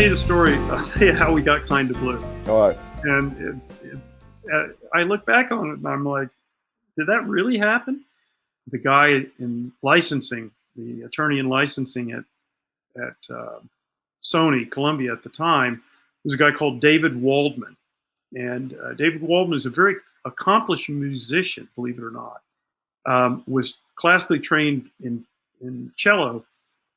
you the story. I'll tell you how we got Kind of Blue. All right. And I look back on it and I'm like, did that really happen? The guy in licensing, the attorney in licensing at Sony, Columbia at the time, was a guy called David Waldman. And David Waldman is a very accomplished musician, believe it or not. Was classically trained in cello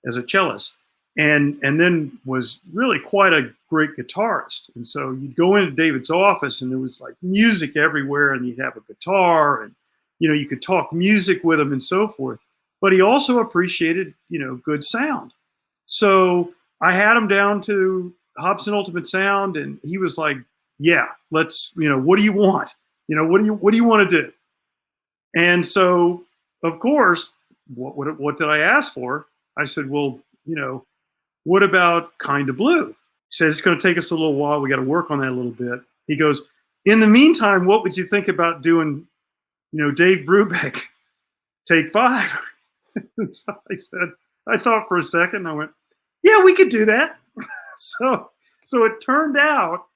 as a cellist, and then was really quite a great guitarist. And so you'd go into David's office and there was like music everywhere, and you'd have a guitar, and you could talk music with him and so forth. But he also appreciated good sound. So I had him down to Hobson Ultimate Sound, and he was like, "Yeah, let's. What do you want? What do you want to do?" And so, of course, what did I ask for? I said, "Well, what about Kind of Blue?" He said, "It's going to take us a little while. We got to work on that a little bit." He goes, "In the meantime, what would you think about doing, Dave Brubeck, Take 5?" So I thought for a second. I went, "Yeah, we could do that." So it turned out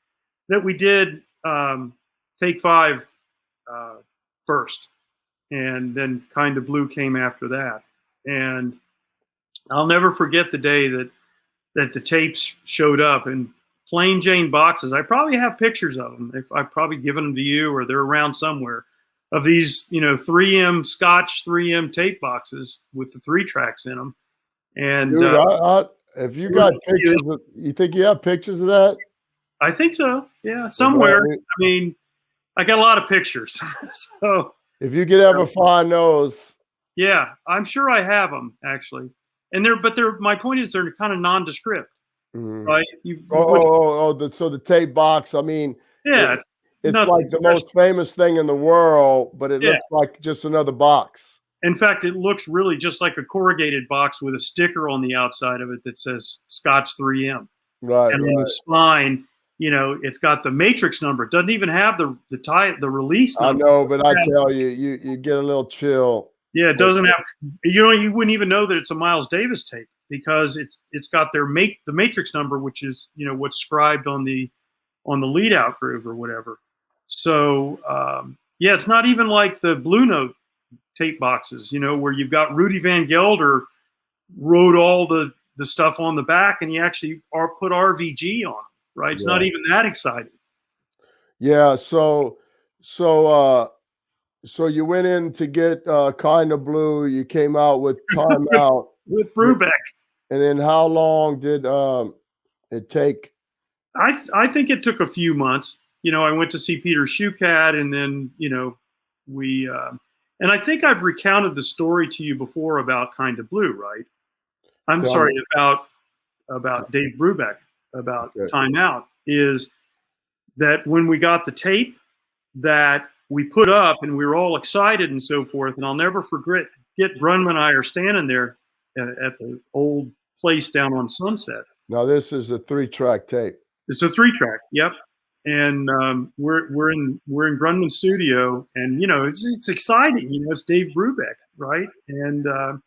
that we did Take 5 first, and then Kind of Blue came after that. And I'll never forget the day that the tapes showed up in plain Jane boxes. I probably have pictures of them. I've probably given them to you, or they're around somewhere, of these 3M Scotch 3M tape boxes with the 3 tracks in them. And dude, if you got pictures, you think you have pictures of that? I think so. Yeah, somewhere. I mean, I got a lot of pictures. So if you could ever find those, yeah, I'm sure I have them actually. And my point is they're kind of nondescript, right? So the tape box. I mean, yeah, it's like the most famous thing in the world, but it looks like just another box. In fact, it looks really just like a corrugated box with a sticker on the outside of it that says Scotch 3M. Right. And on the spine, it's got the matrix number. It doesn't even have the release number. I know, but I tell you, you get a little chill. Yeah, it doesn't have. You wouldn't even know that it's a Miles Davis tape because it's got the matrix number, which is what's scribed on the lead out groove or whatever. So yeah, it's not even like the Blue Note tape boxes, where you've got Rudy Van Gelder wrote all the stuff on the back, and he actually put RVG on, right? It's not even that exciting. Yeah. So you went in to get Kind of Blue. You came out with Time Out with Brubeck. And then how long did it take? I think it took a few months. I went to see Peter Schukat, and then we and I think I've recounted the story to you before about Kind of Blue, right? I'm sorry, about Dave Brubeck, about Time Out, is that when we got the tape that we put up and we were all excited and so forth, and I'll never forget, Grunman and I are standing there at the old place down on Sunset. Now this is a 3-track tape. It's a 3-track, yep. And we're in Grunman's studio, and it's exciting. It's Dave Brubeck, right? And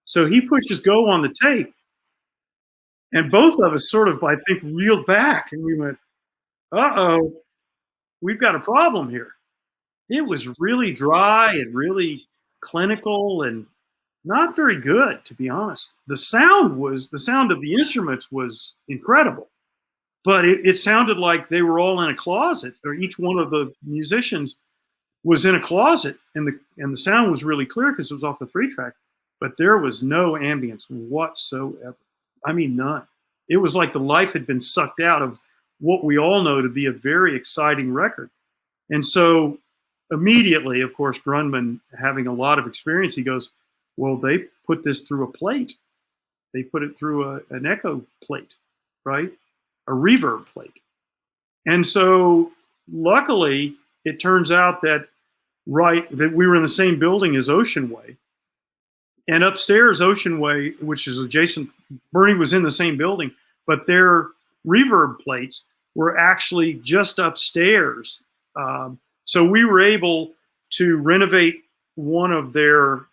so he pushes go on the tape, and both of us sort of, I think, reeled back, and we went, "Uh-oh, we've got a problem here." It was really dry and really clinical and not very good, to be honest. The sound of the instruments was incredible. But it sounded like they were all in a closet, or each one of the musicians was in a closet, and the sound was really clear because it was off the 3-track, but there was no ambience whatsoever. I mean, none. It was like the life had been sucked out of what we all know to be a very exciting record. And so immediately, of course, Grunman, having a lot of experience, he goes, "Well, they put this through a plate. They put it through an echo plate, right? A reverb plate." And so luckily it turns out that we were in the same building as Ocean Way, and upstairs Ocean Way, which is adjacent, Bernie was in the same building, but their reverb plates were actually just upstairs. So we were able to renovate one of their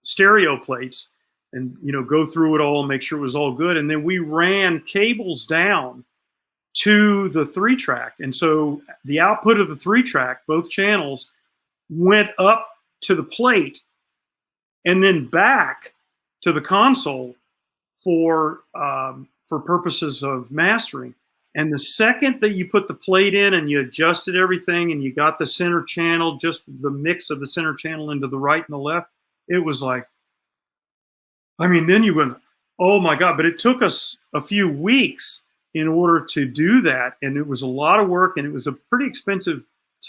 stereo plates and go through it all and make sure it was all good. And then we ran cables down to the 3-track, and so the output of the 3-track, both channels, went up to the plate and then back to the console for purposes of mastering. And the second that you put the plate in and you adjusted everything and you got the center channel, just the mix of the center channel into the right and the left, it was like, then you went, oh my God. But it took us a few weeks in order to do that. And it was a lot of work, and it was a pretty expensive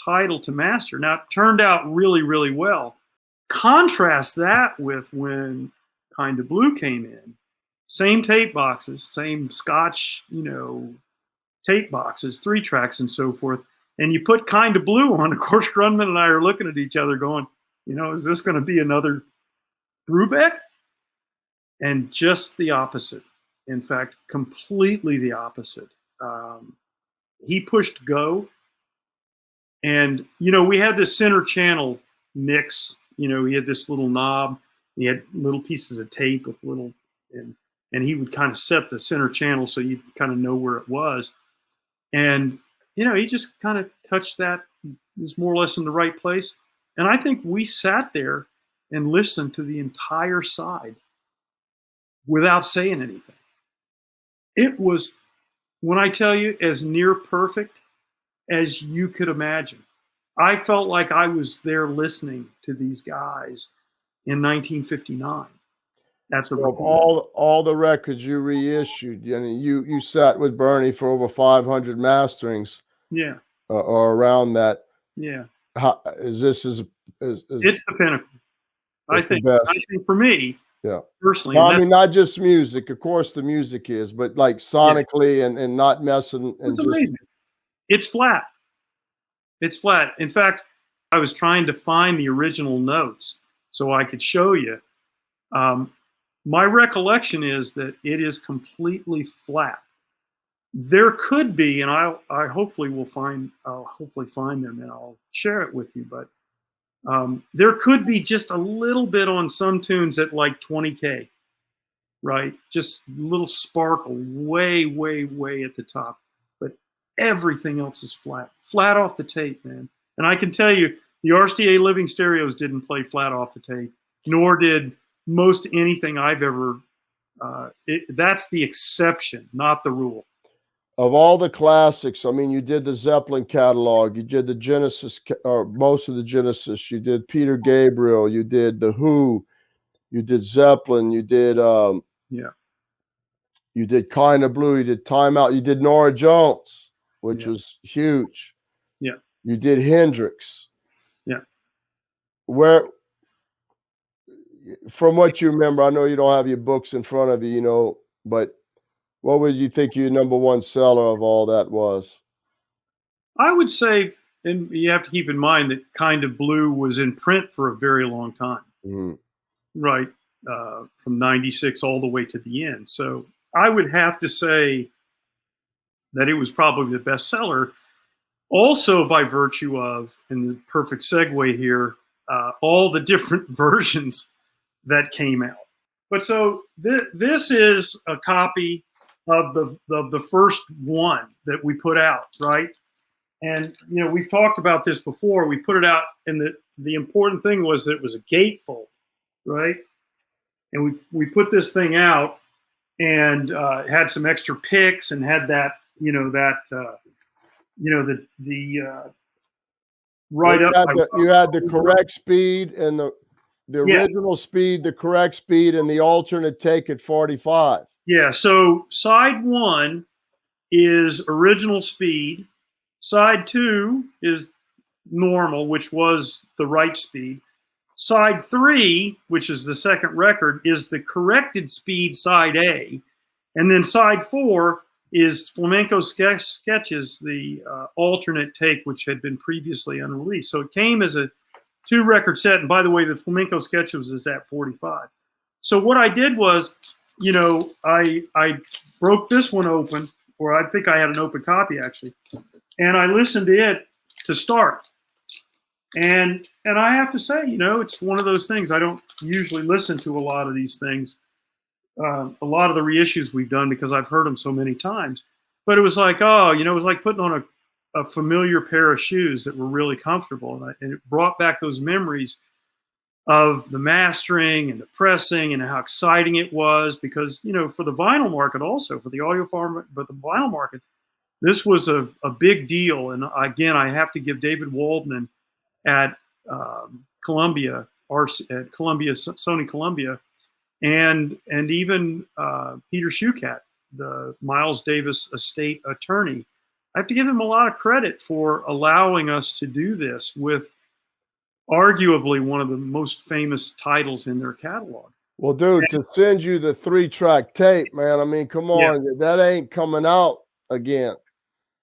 title to master. Now, it turned out really, really well. Contrast that with when Kind of Blue came in. Same tape boxes, same Scotch, tape boxes, 3-tracks and so forth. And you put Kind of Blue on. Of course, Grunman and I are looking at each other going, is this going to be another Brubeck? And just the opposite. In fact, completely the opposite. He pushed go. And, we had this center channel mix. He had this little knob. He had little pieces of tape with little, and he would kind of set the center channel so you'd kind of know where it was. And, he just kind of touched that. It was more or less in the right place. And I think we sat there and listened to the entire side without saying anything. It was, when I tell you, as near perfect as you could imagine. I felt like I was there listening to these guys in 1959 at the all the records you reissued. You sat with Bernie for over 500 masterings. Yeah. Or around that. Yeah. It's the pinnacle. I think for me, yeah, personally. Well, not just music. Of course, the music is, but like sonically and not messing. It's amazing. It's flat. It's flat. In fact, I was trying to find the original notes so I could show you. My recollection is that it is completely flat. There could be, and I hopefully will find. I'll hopefully find them and I'll share it with you. But there could be just a little bit on some tunes at like 20K, right? Just a little sparkle, way, way, way at the top. But everything else is flat off the tape, man. And I can tell you, the RCA Living Stereos didn't play flat off the tape, nor did most anything I've ever. That's the exception, not the rule. Of all the classics, you did the Zeppelin catalog, you did the Genesis, or most of the Genesis, you did Peter Gabriel, you did The Who, you did Zeppelin, you did you did Kind of Blue, you did Time Out, you did Norah Jones, which was huge. Yeah. You did Hendrix. Yeah. Where, from what you remember, I know you don't have your books in front of you, but what would you think your number one seller of all that was? I would say, and you have to keep in mind that Kind of Blue was in print for a very long time, right? From 96 all the way to the end. So I would have to say that it was probably the best seller. Also by virtue of, and the perfect segue here, all the different versions that came out. But so this is a copy of the first one that we put out, right? And we've talked about this before. We put it out, and the important thing was that it was a gatefold, right? And we put this thing out, and had some extra picks, and had that right up. You had the correct speed and the original speed, the correct speed, and the alternate take at 45. Yeah, so side 1 is original speed. Side 2 is normal, which was the right speed. Side 3, which is the second record, is the corrected speed, side A. And then side 4 is Flamenco Sketches, the alternate take, which had been previously unreleased. So it came as a 2-record set. And by the way, the Flamenco Sketches is at 45. So what I did was, I broke this one open, or I think I had an open copy actually, and I listened to it to start. And I have to say, it's one of those things. I don't usually listen to a lot of these things, a lot of the reissues we've done because I've heard them so many times. But it was like, oh, you know, it was like putting on a familiar pair of shoes that were really comfortable, and it brought back those memories of the mastering and the pressing and how exciting it was. Because, you know, for the vinyl market, also for the audio farm, but the vinyl market, this was a big deal. And again, I have to give David Waldman at Columbia, at Columbia, Sony Columbia, and even Peter Schucat, the Miles Davis estate attorney. I have to give him a lot of credit for allowing us to do this with arguably one of the most famous titles in their catalog. Well, dude, to send you the 3-track tape, man, I mean, come on, that ain't coming out again.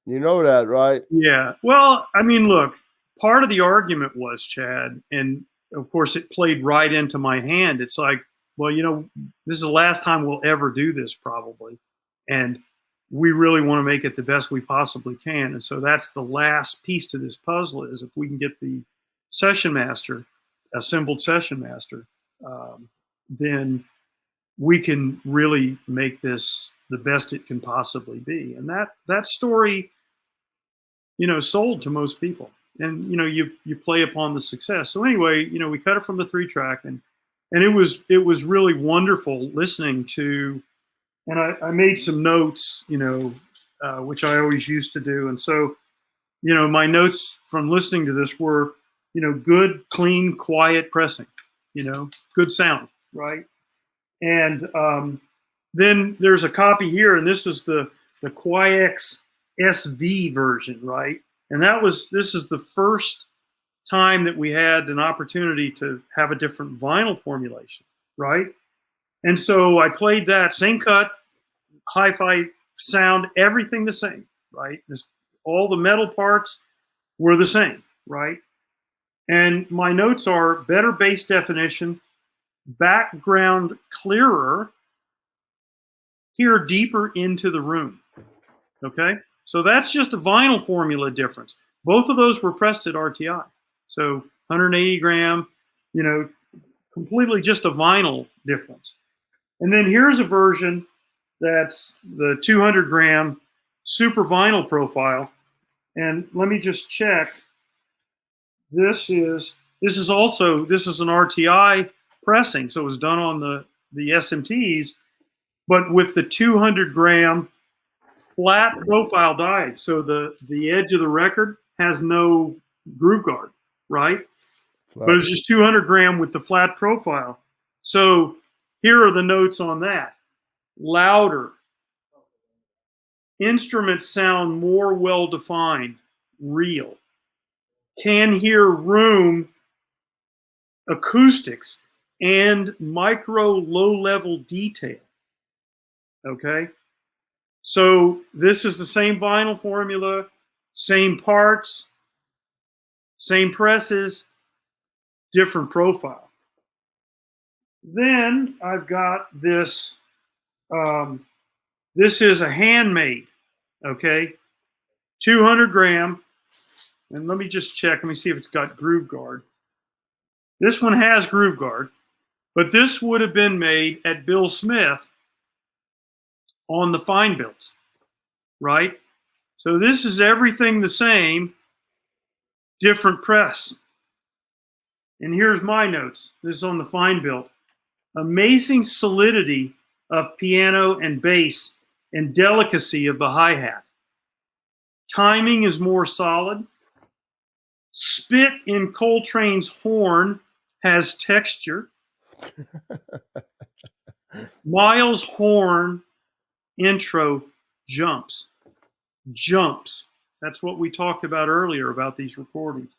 You know that, right? Yeah. Well, I mean, look, part of the argument was, Chad, and of course it played right into my hand. It's like, well, you know, this is the last time we'll ever do this probably. And we really want to make it the best we possibly can. And so that's the last piece to this puzzle, is if we can get the session master, assembled session master, then we can really make this the best it can possibly be. And that story, you know, sold to most people. And, you know, you play upon the success. So anyway, you know, we cut it from the 3-track, and it was really wonderful listening to, and I made some notes, you know, which I always used to do. And so, you know, my notes from listening to this were, you know, good, clean, quiet pressing, you know, good sound, right? And then there's a copy here, and this is the Quiex SV version, right? And this is the first time that we had an opportunity to have a different vinyl formulation, right? And so I played that same cut, hi-fi sound, everything the same, right? All the metal parts were the same, right? And my notes are better bass definition, background clearer, hear deeper into the room, okay? So that's just a vinyl formula difference. Both of those were pressed at RTI. So 180 gram, you know, completely just a vinyl difference. And then here's a version that's the 200 gram super vinyl profile. And let me just check. This is an RTI pressing, so it was done on the SMTs, but with the 200 gram flat profile die. So the edge of the record has no groove guard, right? But it's just 200 gram with the flat profile. So here are the notes on that. Louder. Instruments sound more well-defined, real. Can hear room, acoustics, and micro low-level detail. Okay? So this is the same vinyl formula, same parts, same presses, different profile. Then I've got this, this is a handmade, okay, 200 gram, and let me just check, let me see if it's got groove guard. This one has groove guard, but this would have been made at Bill Smith on the fine bills, right? So this is everything the same, different press. And here's my notes. This is on the fine bill. Amazing solidity of piano and bass and delicacy of the hi-hat. Timing is more solid. Spit in Coltrane's horn has texture. Miles' horn intro jumps. Jumps. That's what we talked about earlier about these recordings.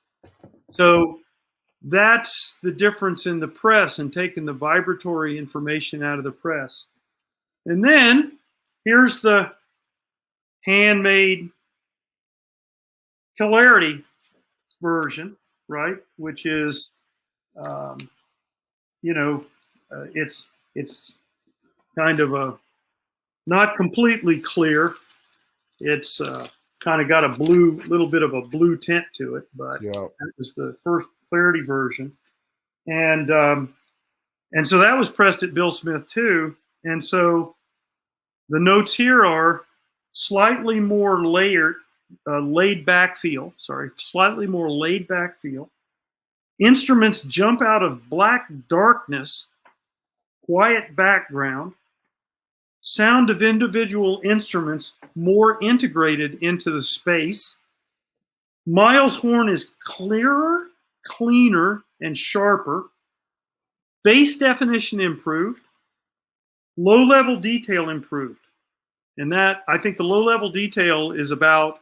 So that's the difference in the press and taking the vibratory information out of the press. And then here's the handmade Clarity version, right? Which is, you know, it's kind of a not completely clear. It's kind of got a little bit of a blue tint to it, but that was the first Clarity version, and so that was pressed at Bill Smith too. And so the notes here are slightly more laid back feel. Sorry, slightly more laid back feel. Instruments jump out of black darkness, quiet background. Sound of individual instruments more integrated into the space. Miles' horn is clearer, cleaner, and sharper. Bass definition improved. Low-level detail improved. And that, I think the low-level detail is about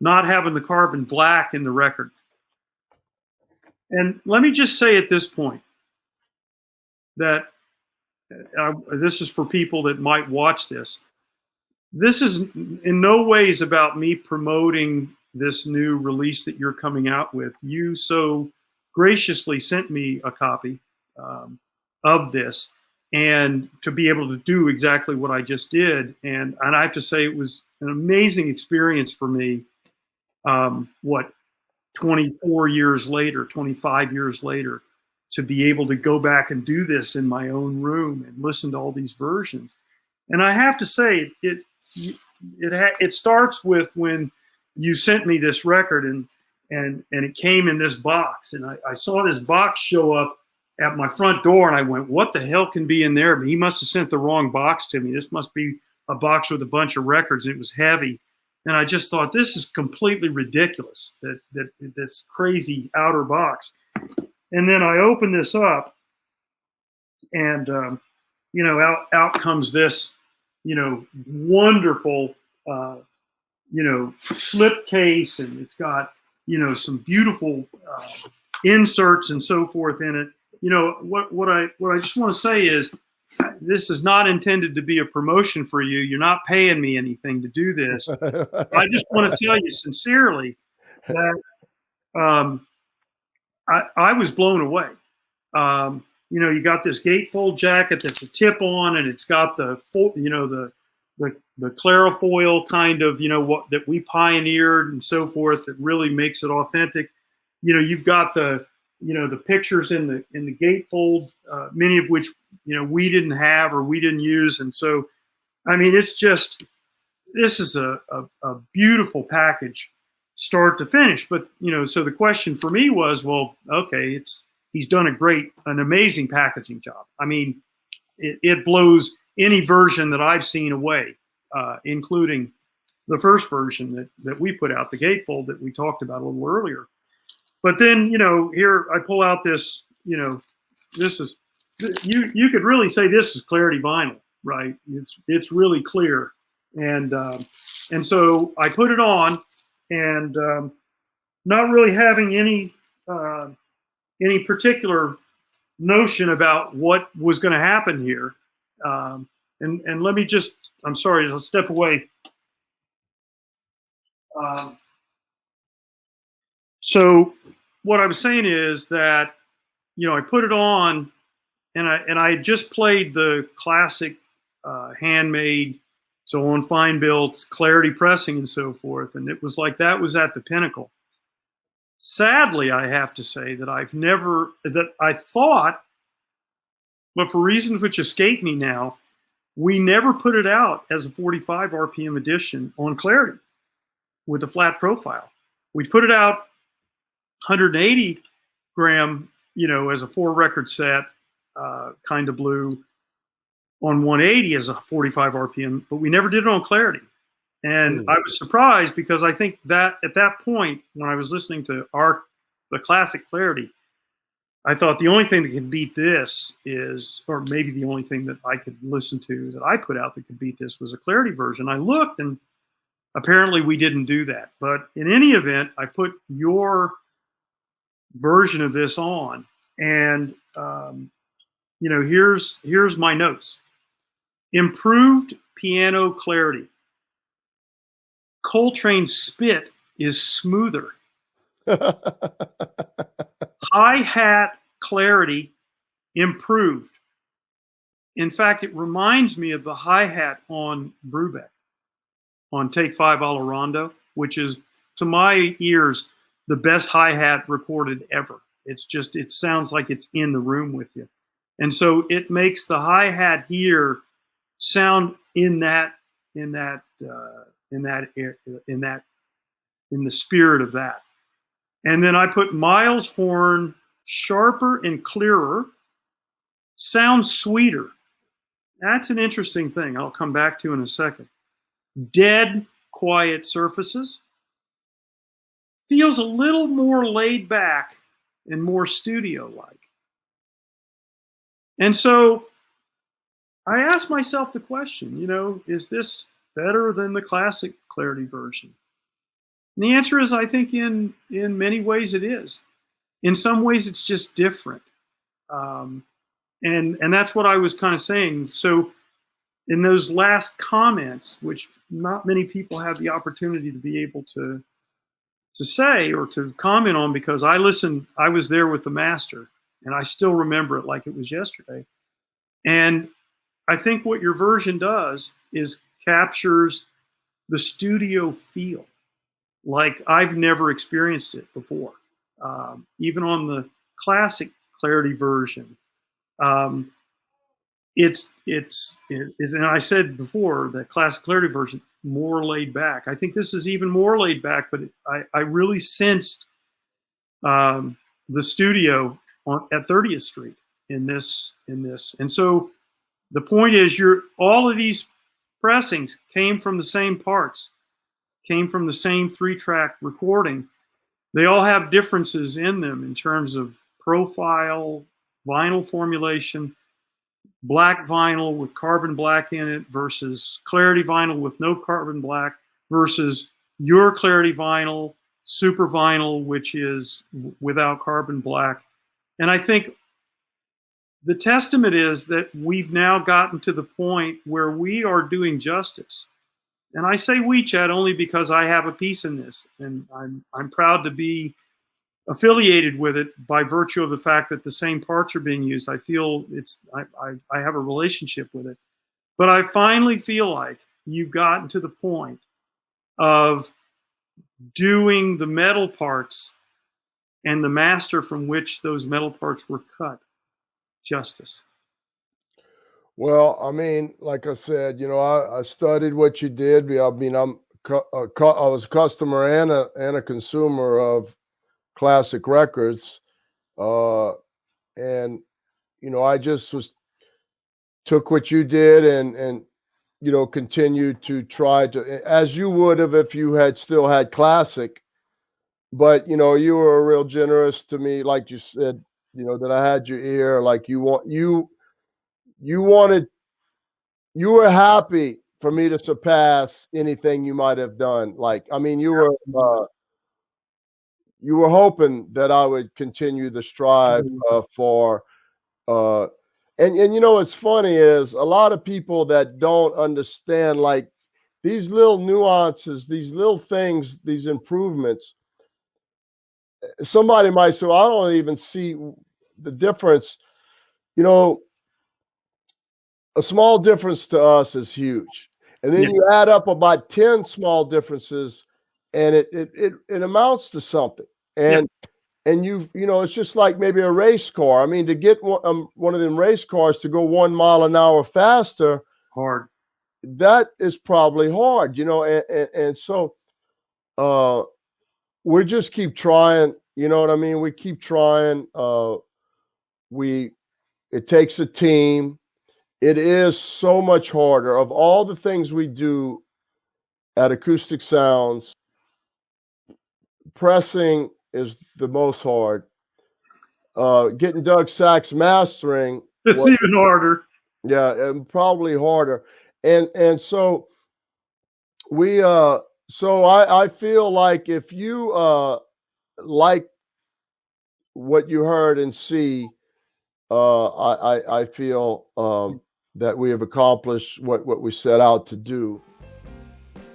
not having the carbon black in the record. And let me just say at this point that this is for people that might watch this. This is in no ways about me promoting this new release that you're coming out with. You so graciously sent me a copy of this, and to be able to do exactly what I just did. And I have to say it was an amazing experience for me. 24 years later, 25 years later, to be able to go back and do this in my own room and listen to all these versions. And I have to say, it starts with when you sent me this record, and it came in this box, and I saw this box show up at my front door, and I went, what the hell can be in there? But he must have sent the wrong box to me. This must be a box with a bunch of records. And it was heavy. And I just thought, this is completely ridiculous, that this crazy outer box. And then I open this up, and out comes this, wonderful, slip case, and it's got, some beautiful inserts and so forth in it. What I just want to say is, this is not intended to be a promotion for you. You're not paying me anything to do this. I just want to tell you sincerely that I was blown away. You got this gatefold jacket that's a tip on, and it's got the clarifoil kind of, what that we pioneered and so forth, that really makes it authentic. You've got the pictures in the gatefold, many of which, we didn't have or we didn't use. And so, I mean, it's just, this is a beautiful package, start to finish. But, so the question for me was, well, okay, he's done an amazing packaging job. I mean, it blows any version that I've seen away, including the first version that we put out, the gatefold that we talked about a little earlier. But then, here I pull out this, this is, you could really say this is Clarity vinyl, right? It's really clear. And so I put it on, and not really having any particular notion about what was going to happen here. And let me just, I'm sorry, I'll step away. So what I was saying is that, I put it on, and I just played the classic handmade, so on fine built Clarity pressing and so forth, and it was like that was at the pinnacle. Sadly, I have to say that I thought, but for reasons which escape me now, we never put it out as a 45 RPM edition on Clarity with a flat profile. We put it out 180 gram, as a 4-record set, kind of blue, on 180 as a 45 RPM, but we never did it on Clarity. And I was surprised, because I think that at that point, when I was listening to the classic Clarity, I thought the only thing that could beat this is, or maybe the only thing that I could listen to that I put out that could beat this, was a Clarity version. I looked, and apparently we didn't do that. But in any event, I put your version of this on, and here's my notes. Improved piano clarity. Coltrane's spit is smoother. Hi-hat clarity improved. In fact, it reminds me of the hi-hat on Brubeck, on Take 5 Alla Rondo, which is, to my ears, the best hi-hat recorded ever. It sounds like it's in the room with you. And so it makes the hi-hat here sound in that in that in that in that in the spirit of that. And then I put Miles Horn, sharper and clearer, sounds sweeter. That's an interesting thing I'll come back to in a second. Dead, quiet surfaces. Feels a little more laid back and more studio-like. And so I asked myself the question, is this better than the classic Clarity version? And the answer is, I think in many ways it is. In some ways, it's just different. And that's what I was kind of saying. So in those last comments, which not many people have the opportunity to be able to say or to comment on, because I was there with the master, and I still remember it like it was yesterday. And I think what your version does is captures the studio feel like I've never experienced it before. Even on the classic Clarity version, and I said before, the classic Clarity version, more laid back. I think this is even more laid back, but I really sensed the studio at 30th Street in this. And so the point is, all of these pressings came from the same parts, came from the same 3-track recording. They all have differences in them in terms of profile, vinyl formulation, black vinyl with carbon black in it versus Clarity vinyl with no carbon black versus your Clarity vinyl, super vinyl, which is without carbon black. And I think the testament is that we've now gotten to the point where we are doing justice. And I say we, Chad, only because I have a piece in this, and I'm proud to be affiliated with it by virtue of the fact that the same parts are being used. I feel I have a relationship with it. But I finally feel like you've gotten to the point of doing the metal parts and the master from which those metal parts were cut justice. Well, I mean, like I said, I studied what you did. I mean, I was a customer and a consumer of classic records, and I just took what you did and continued to try to, as you would have if you had still had classic. But you were real generous to me, like you said, that I had your ear, like you wanted. You were happy for me to surpass anything you might have done. Like, I mean, you were hoping that I would continue the strive for. And what's funny is a lot of people that don't understand, like, these little nuances, these little things, these improvements. Somebody might say, well, I don't even see the difference. A small difference to us is huge. And then you add up about 10 small differences and it amounts to something. And it's just like maybe a race car. I mean, to get one of them race cars to go 1 mile an hour faster, hard. That is probably hard, and so we just keep trying, you know what I mean? We keep trying. It takes a team. It is so much harder. Of all the things we do at Acoustic Sounds, pressing is the most hard. Getting Doug Sachs mastering, it's even harder. Yeah, and probably harder. And so I feel like if you like what you heard and see, I feel that we have accomplished what we set out to do.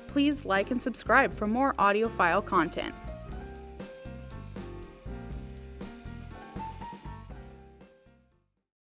Please like and subscribe for more audiophile content.